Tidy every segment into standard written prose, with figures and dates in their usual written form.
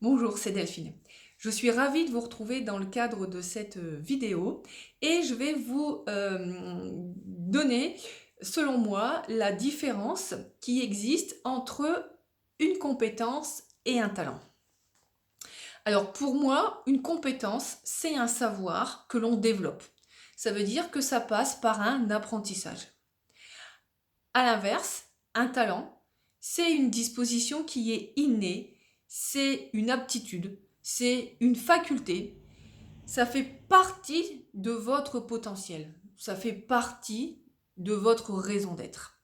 Bonjour, c'est Delphine. Je suis ravie de vous retrouver dans le cadre de cette vidéo et je vais vous donner, selon moi, la différence qui existe entre une compétence et un talent. Alors pour moi, une compétence, c'est un savoir que l'on développe. Ça veut dire que ça passe par un apprentissage. À l'inverse, un talent, c'est une disposition qui est innée, c'est une aptitude, c'est une faculté. Ça fait partie de votre potentiel, ça fait partie de votre raison d'être.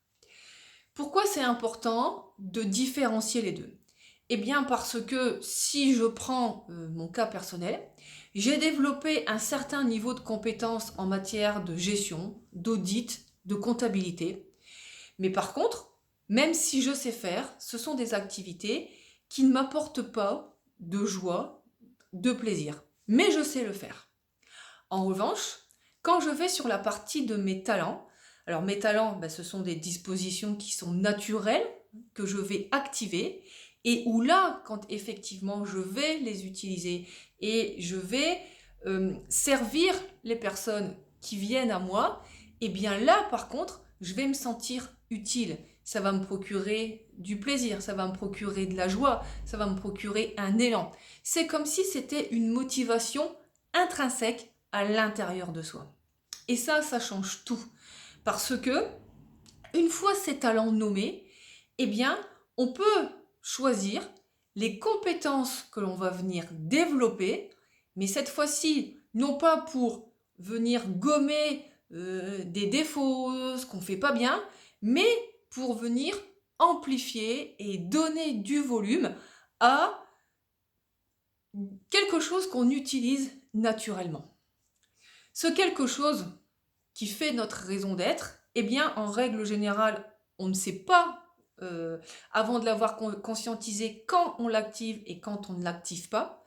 Pourquoi c'est important de différencier les deux? Eh bien parce que si je prends mon cas personnel, j'ai développé un certain niveau de compétence en matière de gestion, d'audit, de comptabilité. Mais par contre, même si je sais faire, ce sont des activités qui ne m'apportent pas de joie, de plaisir. Mais je sais le faire. En revanche, quand je vais sur la partie de mes talents, alors mes talents, ce sont des dispositions qui sont naturelles, que je vais activer, et où là, quand effectivement je vais les utiliser et je vais servir les personnes qui viennent à moi, et bien là, par contre, je vais me sentir utile. Ça va me procurer du plaisir, ça va me procurer de la joie, ça va me procurer un élan. C'est comme si c'était une motivation intrinsèque à l'intérieur de soi. Et ça change tout. Parce que, une fois ces talents nommés, eh bien, on peut choisir les compétences que l'on va venir développer, mais cette fois-ci, non pas pour venir gommer des défauts, ce qu'on ne fait pas bien, mais pour venir amplifier et donner du volume à quelque chose qu'on utilise naturellement. Ce quelque chose qui fait notre raison d'être, eh bien, en règle générale, on ne sait pas, avant de l'avoir conscientisé, quand on l'active et quand on ne l'active pas.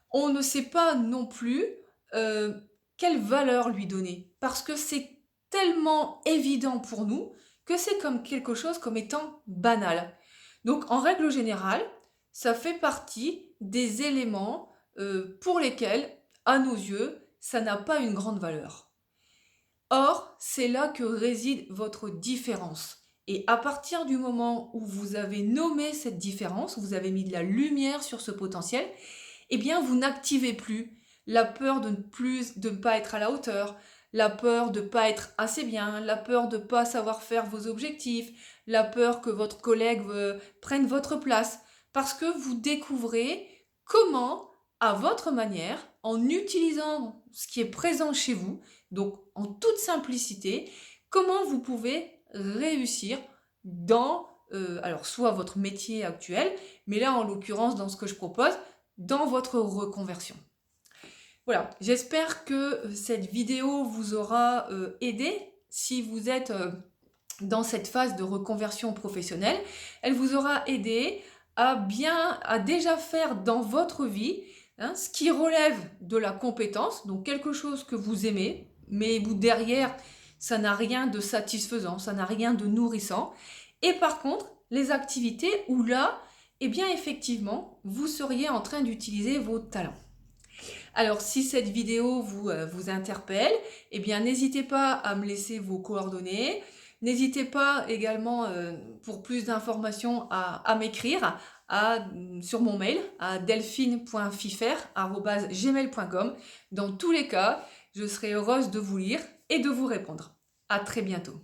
On ne sait pas non plus quelle valeur lui donner, parce que c'est tellement évident pour nous que c'est comme quelque chose comme étant banal. Donc, en règle générale, ça fait partie des éléments pour lesquels, à nos yeux, ça n'a pas une grande valeur. Or, c'est là que réside votre différence. Et à partir du moment où vous avez nommé cette différence, vous avez mis de la lumière sur ce potentiel, eh bien, vous n'activez plus la peur de ne pas être à la hauteur, la peur de ne pas être assez bien, la peur de ne pas savoir faire vos objectifs, la peur que votre collègue prenne votre place, parce que vous découvrez comment, à votre manière, en utilisant ce qui est présent chez vous, donc en toute simplicité, comment vous pouvez réussir dans, alors soit votre métier actuel, mais là en l'occurrence dans ce que je propose, dans votre reconversion. Voilà, j'espère que cette vidéo vous aura aidé si vous êtes dans cette phase de reconversion professionnelle. Elle vous aura aidé à déjà faire dans votre vie ce qui relève de la compétence, donc quelque chose que vous aimez, mais vous derrière, ça n'a rien de satisfaisant, ça n'a rien de nourrissant. Et par contre, les activités où là, eh bien effectivement, vous seriez en train d'utiliser vos talents. Alors, si cette vidéo vous interpelle, eh bien, n'hésitez pas à me laisser vos coordonnées. N'hésitez pas également, pour plus d'informations, à m'écrire sur mon mail à delphine.fifer@gmail.com. Dans tous les cas, je serai heureuse de vous lire et de vous répondre. À très bientôt.